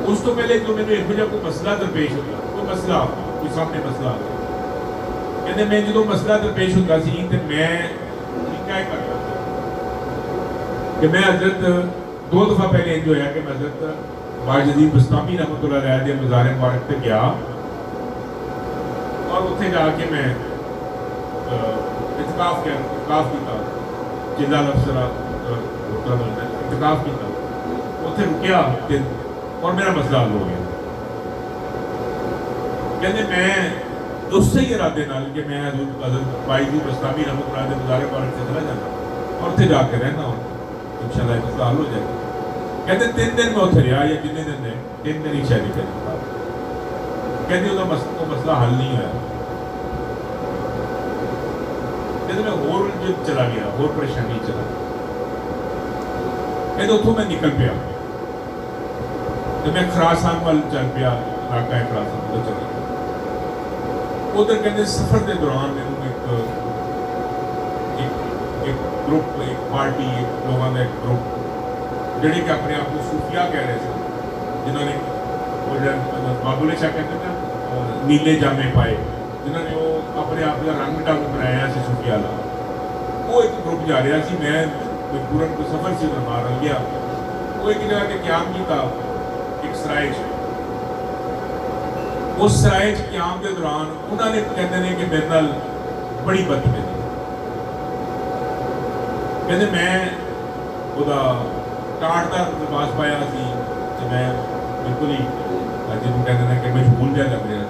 उस तो पहले जो मैंने एक कोई मसला दरपेश होता, कोई मसला कोई सामने मसला आ गया, कहते मैं जो मसला दरपेश होता सी तो मैं क्या कर रहा था कि मैं हजरत 2 दफा पहले इंज होया कि मैं हजरत बाजदीद बस्तामी रहमतुल्लाह अलैह दे मज़ार मुबारक ते गया और उत्थे जाके मैं इत्काफ किया, जिला अफसरा इत्काफ किया, उत्थे रुकिया और मेरा मसला हल हो गया। कहते मैं उससे ही इरादे नाल कि मैं हजरत बाजदीद बस्तामी रहमतुल्लाह अलैह दे मज़ार मुबारक से चला जाना और उत्थे जाके रहना, इंशाअल्लाह मसला हल हो जाएगा। कहते 3 दिन में उत्थे रहा या कितने दिन ने 3 दिन ही शायद थे। कहते वो मसला हल नहीं होया। कहते मैं होर चला गया, होर परेशानी चला गया। कहते उतों मैं निकल पाया तो मैं खरासान वाल चल पाया, इलाका है खरासान उधर चला गया। उधर कहते सफर के दौरान मैंने एक ग्रुप, एक पार्टी, एक लोगों का एक ग्रुप ਜਿਹੜੇ कि अपने आप को सूफिया कह रहे थे, जिन्होंने बाबुले शाह कहते थे नीले जामे पाए, जिन्होंने वो अपने आप का रंग ढंग बनाया से सूफिया का, वो एक ग्रुप जा रहा सी। मैं पूरन को सफर से मार गया। वो एक जगह के क्याम किया एक सराय, उस सराय क्याम के दौरान उन्होंने कहते हैं कि मेरे नाल बड़ी बदतमीजी, कहते मैं ਉਹਦਾ टाटदार लिबास पाया सी तो मैं बिल्कुल ही जिन्होंने कहते हैं कि मजबूर जा लग रहा।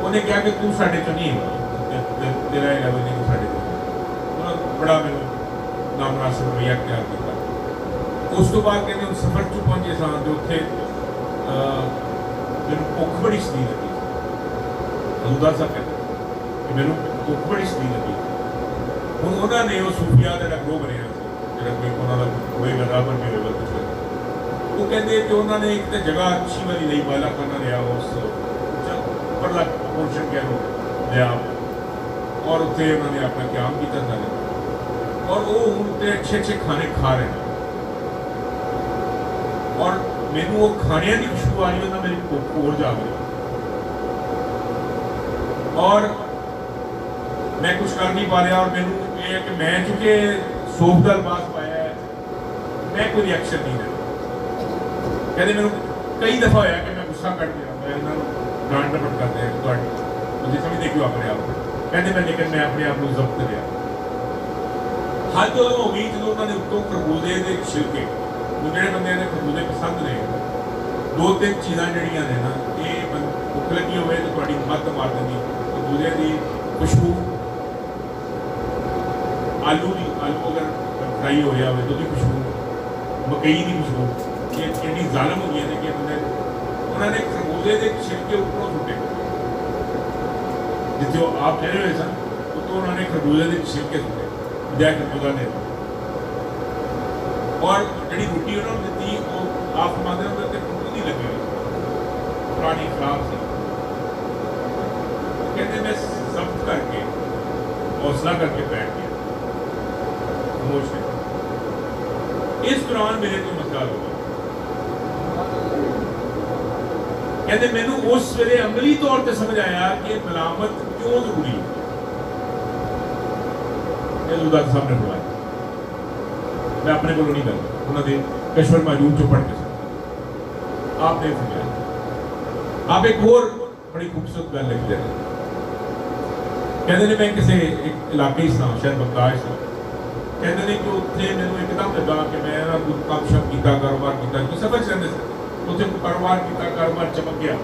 उन्हें कहा कि तू साढ़े चो नहीं है, तेरा लेवल नहीं साढ़े चो। बड़ा मैंने नामनासिब रवैया अख्तियार किया। उस तो बाद कहते हम सफर चो पहुंचे सा तो उत्थे मैंने भुख बड़ी सदी लगी। हजूर साहब कहते कि मैंने भुख बड़ी सदी लगी। हूँ उन्होंने वो सूफिया का ग्रोह बनया कोई बराबर नहीं होगा कुछ। वो कहते कि उन्होंने एक तो जगह अच्छी वाली नहीं वाला करना लिया, उस परला पोर्शन कह लो लिया और उत्थे उन्होंने अपना क्याम किया था और वो हूँ अच्छे अच्छे खाने खा रहे हैं और मैनू वो खाने की खुशबू आ रही है, मेरी भुख होर जा गई और मैं कुछ कर नहीं पा रहा। और मैनू ये कि मैं चूंकि सोफ का लिबास पाया है, मैं कोई रिएक्शन नहीं देता। कहते मैं कई दफा होया कि मैं गुस्सा कट गया, मैं डांट डपट करते हैं मुझे समझते क्यों अपने आप को। कहते मैं लेकिन मैं अपने आप को जब्त लिया। हद उदों हो गई जो उन्होंने उत्तों खरबूजे के छिलके जो बंदे ने खरबूजे पसंद ने दो तीन चीज़ां जड़ियां ने ना ये भुख लगी होवे तो थोड़ी मत मार देंदी खरबूजे की खुशबू आलू अगर फ्राई हो गया हो तो खुशबू मकई की खुशबू ये इन्नी जालम हो गई है कि बंदे उन्होंने खरबूजे के छिलके उपरों सुटे जिथे आप ठहरे हुए सन तो उन्होंने खरबूजे के छिलके सुटे बजाय खरबूजा ने और जी रोटी उन्होंने दी वो आप मानते हैं उन्होंने खुशबू नहीं लगी हुई पुरानी खराब सी कहते मैं जब्त करके हौसला करके बैठ गया खामोश है। इस दौरान मेरे को मसला हो गया कहते मैनू उस वेले अमली तौर पर समझ आया कि मलामत क्यों जरूरी है। सामने बुलाया मैं अपने को नहीं करता उन्होंने कश्मीर मौजूद चो पढ़ के आपने सुनाया। आप एक और बड़ी खूबसूरत गल लिखते हैं कहते हैं मैं किसी एक इलाके ही था शायद बगदाद था कहते हैं कि उत्थे मैंने एकदम लगा कि मैं काम शम किया कारोबार किया जो सफर रहते थे उत्थे कारोबार किया कारोबार चमक गया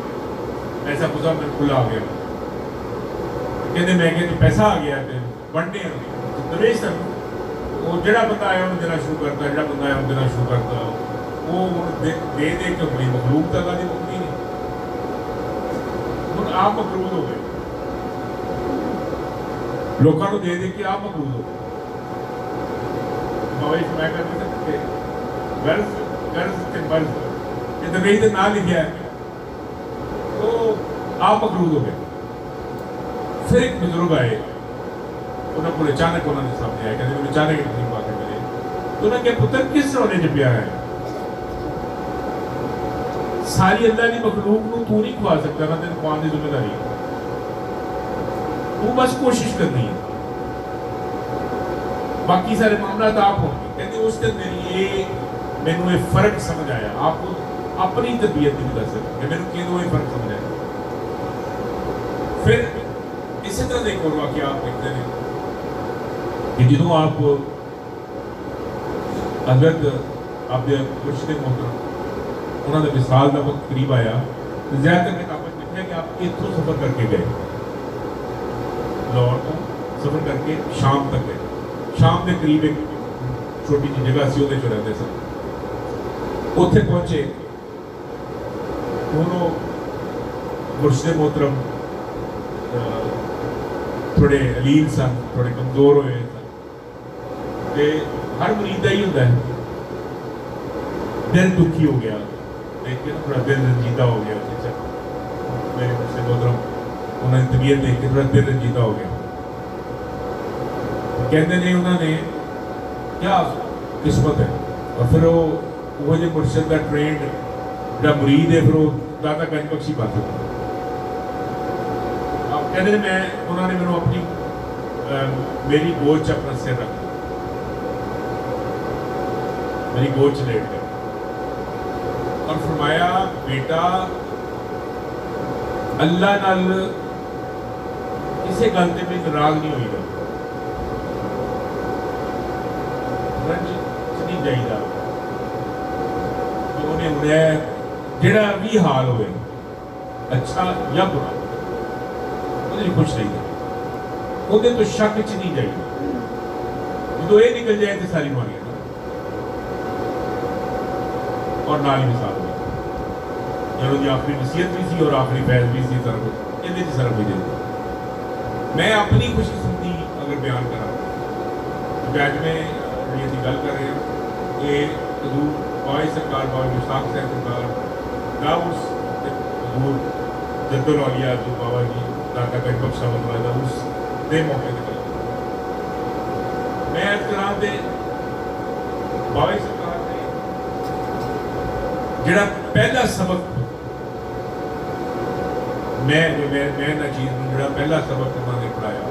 ऐसा कुछ मेरे खुला आ गया कहते मैं कि पैसा आ गया बनने दवेश वो जड़ा बंदा आया उन्हें देना शुरू करता जड़ा बंदा आया देना शुरू करता वो दे दे के बड़ी मखलूक तक आदि मुक्ति नहीं हम आप मकरूज हो गए लोगों को दे के आप मकरूज हो गए बाबा मैं कर नहीं सकते गर्ज गर्ज के मर्ज ये दवेश के ना लिखा है तो आप मकरूज हो गए। फिर एक बुजुर्ग आए उन्होंने पूरे अचानक उन्होंने सामने आया कहते अचानक इतनी बातें मिले तो उन्होंने कहा पुत्र किस रोने च पिया है सारी अल्लाह की मखलूक को तू नहीं खवा सकता ना तेन खवाने की जिम्मेदारी तू बस कोशिश करनी है बाकी सारे मामला तो आप होंगे कहते उस दिन मेरी ये मैनू ये फर्क समझ आया आपको अपनी तरबियत नहीं दस सकते मैनू क्यों ये फर्क समझ आया। फिर इसी तरह एक और वाकया आप देखते हैं कि जो आप हजरत आपके मुर्शिद मोहतरम उन्होंने विसाल का वक्त करीब आया तो ज्यादातर किताबों में लिखा कि आप इतों सफर करके गए लाहौर तो सफर करके शाम तक गए शाम के करीब एक छोटी जी जगह से वो रहते सन उत्थे पहुंचे दोनों मुर्शिद मोहतरम थोड़े अलील सन थोड़े कमजोर हुए सन हर मरीज का ही होता है दिल दुखी हो गया देख के थोड़ा दिल रंजीदा हो गया मेरे मुर्शिद मोहतरम उन्होंने तबीयत देख के थोड़ा दिल रंजीदा हो गया कहते नहीं उन्होंने क्या किस्मत है और फिर वो जो मुर्शिद का ट्रेंड जो मुरीद है फिर वो दादा गंज बख्शी बात होती कहते मैं उन्होंने मैंने अपनी मेरी गोद च अपना सिर रख मेरी गोद च लेट गया और फरमाया बेटा अल्लाह नाल किसी गल से भी नाराज नहीं होगा रंज नहीं चाहिए उन्हें उन्हें जड़ा भी हाल हो अच्छा या बुरा खुश नहीं वो तो शक च नहीं जाएगी जो ये निकल जाए तो सारी बीमारियां और नाल ही मिसाल चलो जी आखिरी नसीहत भी सी और आखिरी फैज भी सी सारा कुछ ये सारा कुछ मैं अपनी खुशी सुनती अगर बयान करा तो बैठ में जी गल कर रहे हैं ये हजूर बाई सरकार बाबा मुश्ताक साहब सरकार का उस हजूर जद्दुल औलिया जो बाबा जी दाता का बख्शा बनवाया उस दे मौके पर मैं इस तरह से बाबा सरकार ने जड़ा पहला सबक मैं ना चीज जड़ा पहला सबक उन्होंने पढ़ाया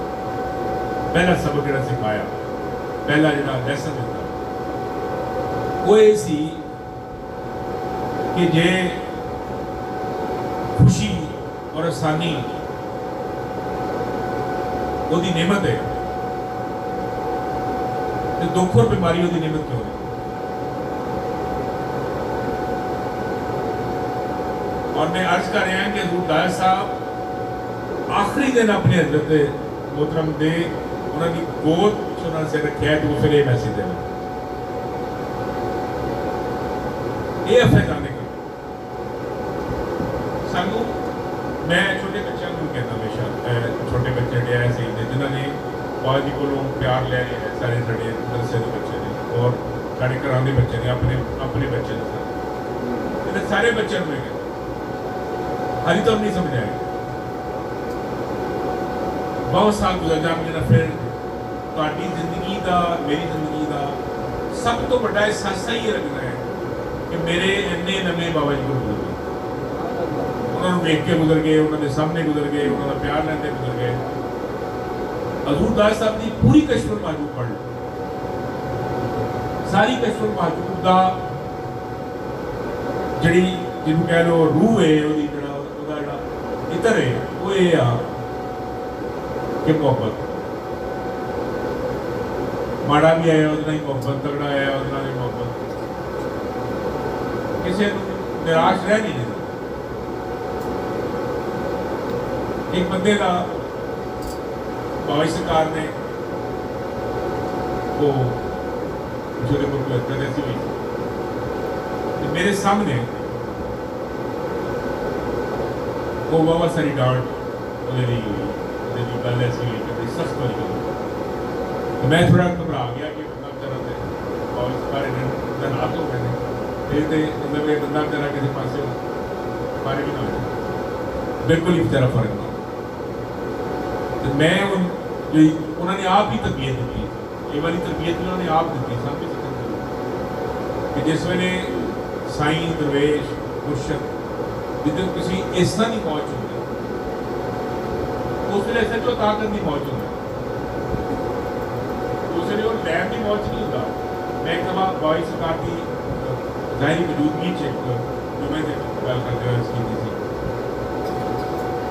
पहला सबक जड़ा सिखाया पहला जड़ा लैसन दिता वो ये सी कि जे खुशी और आसानी वो दी नेमत है तो दुख और बीमारी उसकी निमित्त क्यों है? और मैं अर्ज कर रहा कि हजूर दास साहब आखिरी दिन अपने हजरत मोहतरम दे उन्होंने गोद उन्होंने से रखे है, तो वो फिर ये मैसेज देना ये फैजाने का सानू। मैं छोटे बच्चों को कहता हमेशा, छोटे बच्चे जो ऐसे ही ने जिन्होंने बाबा जी को प्यार लिया है, सारे साढ़े मदरसे के बच्चे ने और साढ़े घरों के बच्चे ने अपने अपने बच्चे ने सारे बच्चों में गए हाली तो हम नहीं समझ आए। बहुत साल गुजर जाएंगे ना, फिर ਤੁਹਾਡੀ ਜ਼ਿੰਦਗੀ ਦਾ ਮੇਰੀ ਜ਼ਿੰਦਗੀ ਦਾ ਸਭ ਤੋਂ ਵੱਡਾ ਅਹਿਸਾਸ ਇਹ ਲੱਗਦਾ ਹੈ ਕਿ ਮੇਰੇ ਇੰਨੇ ਨਵੇਂ ਬਾਬਾ ਜੀ ਕੋਲ ਗੁਜ਼ਰ ਗਏ, ਉਹਨਾਂ ਨੂੰ ਵੇਖ ਕੇ ਗੁਜ਼ਰ ਗਏ, ਉਹਨਾਂ ਦੇ ਸਾਹਮਣੇ ਗੁਜ਼ਰ ਗਏ, ਉਹਨਾਂ ਦਾ ਪਿਆਰ ਲੈਂਦੇ ਗੁਜ਼ਰ ਗਏ। ਹਜ਼ੂਰ ਦਾਸ ਸਾਹਿਬ ਦੀ ਪੂਰੀ ਕਸ਼ਫੁਲ ਮਾਜੂਬ ਪੜ੍ਹ ਲਓ, ਸਾਰੀ ਕਸ਼ਫੁਲ ਮਾਜੂਬ ਦਾ ਜਿਹੜੀ ਜਿਹਨੂੰ ਕਹਿ ਲਓ ਰੂਹ ਹੈ, ਉਹਦੀ ਉਹਦਾ ਜਿਹੜਾ ਇਤਰ ਹੈ, ਉਹ ਇਹ ਆ ਕਿ ਮੁਹੱਬਤ माड़ा भी आया उतना ही मोहब्बत, तगड़ा आया उतना ही मोहब्बत, किसी निराश रह नहीं देता। एक बंदे का बाबा सरकार ने वो छोटे को ऐसी हुई तो मेरे सामने वो बाबा सारी डांट हुई, गल ऐसी हुई कि बड़ी सख्त वाली गल। मैं थोड़ा घबरा गया कि बंदा बेचारा और सारे दिन रात हो गए फिर तो मतलब ये बंदा बेचारा किसी पास बारे भी ना हो, बिल्कुल ही बेचारा फर्क ना। तो मैं उन्होंने आप ही तरबियत दी, ये वाली तरबियत भी उन्होंने आप दी सब कि जिस वे साईं दरवेश मुर्शद जिद्दों किसी इस तरह नहीं पहुँच होती उस वे ऐसे जो ताकत नहीं पहुँच होता, लैब की मौज नहीं होता। मैं एक दफा बाई सरकार की जाहिर मौजूदगी जो मैं गल करते हुए की थी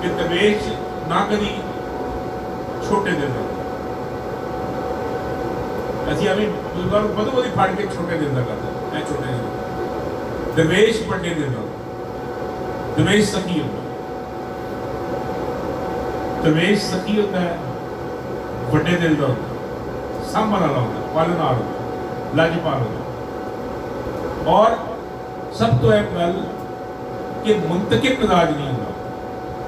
कि दरवेश ना कभी छोटे दिन असं अभी बुजुर्गों को बदो बदी फड़ के छोटे दिन का करते, मैं छोटे दिन दरवेश बड़े दिन का दरवेश सखी होता, दरवेश सखी होता है, बड़े दिल का होता, संभल वाला होता, पालनहार होता, लाजपाल होता। और सब तो एक गल कि मुंतकिब मिजाज नहीं होता,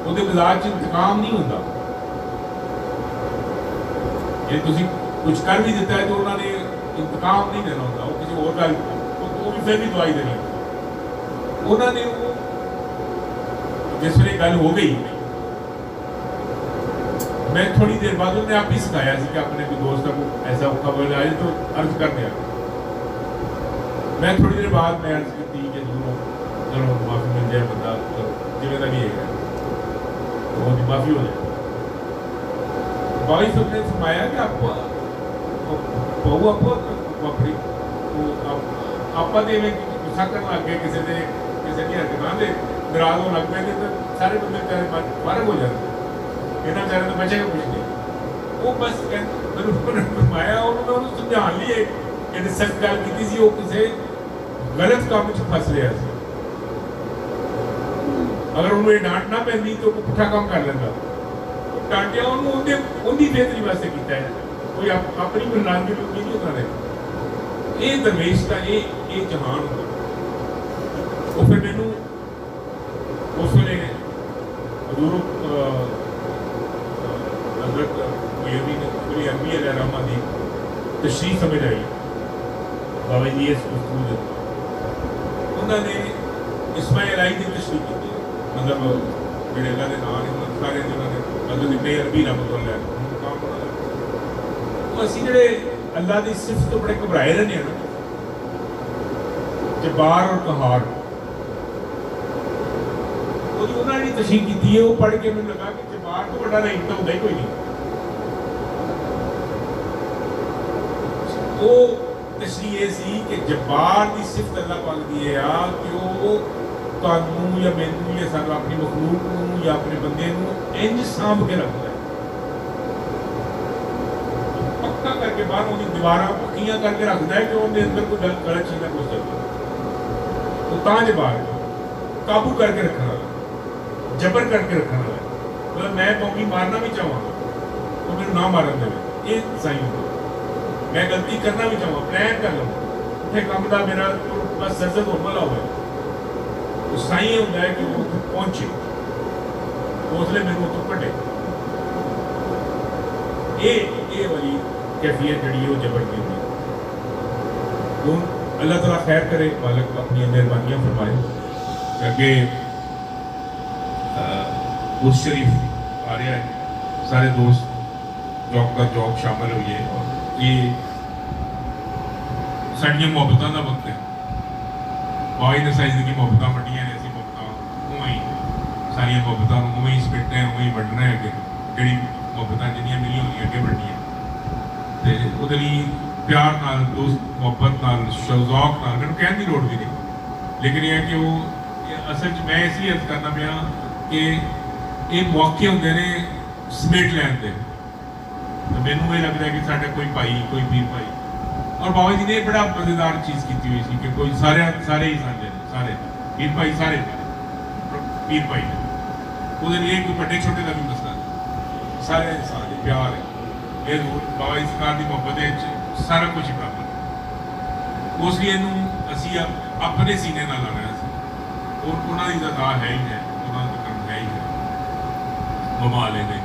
ਉਹਦੇ ਮਿजाज च इंतकाम नहीं होता। ਜੇ ਤੁਸੀਂ ਕੁਝ ਕਰ ਵੀ ਦਿੱਤਾ ਹੈ तो उन्होंने इंतकाम नहीं देना होता, वो किसी और गल वो भी फिर भी दवाई देनी होती। उन्होंने जिस वे गल हो गई मैं थोड़ी देर बाद उन्हें आप ही सिखाया कि अपने भी दोस्त को ऐसा औखा बोल आए तो अर्ज कर दिया। मैं थोड़ी देर बाद मैं अर्ज की कि चलो माफ़ी मिल जाए, बंदा जिम्मे का भी है तो वो माफ़ी हो जाए। बाई सब ने फरमाया कि आप बहु अपनी आप गुस्सा करने लग गए, किसी ने हरकत से नाराज होने लग पे तो सारे बंदे बेचारे फर्क हो जाते, इन्होंने बेचारे तो बचेगा कुछ नहीं। वो बस मैंने फरमाया उन्होंने समझा लिए कि सख्त गल की सी, वो किसी गलत काम में फस रहा था। अगर उन्होंने डांट ना पैंदी तो वो पुठा काम कर लेंदा, डांटिया उन्होंने उनकी बेहतरी वास्ते किया है, कोई अपनी कोई नाराजगी नहीं होता। ये दरवेश का ये जहान होता। वो फिर मैनू उस वे हजूर हजरत मेरी अम्मी रहमा की तशरीफ समझ आई बाबा जी इस गुफ्तगू उन्होंने इस्माइल आई की तशरीफ की, मतलब जोड़े अल्लाह के नाम ने सारे उन्होंने मतलब इतने अरबी रब को लै काम बना असी जोड़े अल्लाह की सिफत तो बड़े घबराए रहने ना, जबार और कहार उन्होंने तशरीफ की है, वो पढ़ के मैंने लगा कि जबार तो बड़ा नहीं तो होता ही कोई नहीं। वो तशरीह ये सी कि जब्बार की सिफत अल्लाह पाक दी है कि वो तुहानू या मैनू या सानू अपनी मखलूक नू या अपने बंदे नू इंज सांभ के रखता है। पक्का करके बाहर उन्हें दीवार पक्कियां करके रखता है कि उनके अंदर कोई गलत चीज़ ना घुस सकती। तो ताज बाहर काबू करके रखने वाला, जबर करके रखने वाला, मतलब मैं मौकी मारना भी चाहूँगा तो मेरे ना मारन दे, ये साई होगा। मैं गलती करना भी चाहूँगा, प्लान कर लूँ उठे काम का मेरा तो बस सजद होमला हुआ तो साई ये होता है कि वो पहुँचे उसले मेरे को तो कटे ये वाली कैफियत जी वो जबर की होती है। तो अल्लाह ताला खैर करे, मालिक अपनी मेहरबानियाँ फरमाए। अगे उस शरीफ आ रहा है, सारे दोस्त जॉब का जॉब शामिल हुई है और ये साड़ियाँ मुहब्बतों का वक्त है। बाई ने सारी जिंदगी मुहब्बत वड्डियां ने, असीं मुहब्बत उवें ही सारिया मुहब्बतों उवें ही सपेटना है, उवें ही वड्डना है। अगे जी मुहब्बत जिन्नियां मिलियां होंदियां अगे वड्डियां तो उहदे लई प्यार नाल, दोस्त मुहब्बत नाल, शौक नाल मैनूं कहण दी लोड़ भी नहीं, लेकिन यह है कि वो असल च मैं इसलिए अर्ज करना पाया कि ये मौके होंदे ने समेट लैण दे। तो मैनूं ये लगता है कि साडा कोई भाई, कोई पीर भाई, और बाबा जी ने बड़ा मजेदार चीज़ की हुई थी कि कोई सारे ही साझे ने, सारे पीर भाई सारे पीर भाई ने, वो लिए कोई बड़े छोटे का भी मसला नहीं, सारे इंसान है, प्यार है। ये बाबा जी सरकार की मुहब्बत सारा कुछ ही प्राप्त है। उसलिए असी अपने सीने ना लाना और उन्होंने दाता है ही है, उन्होंने तो कर्म है ही है। वमा अलैना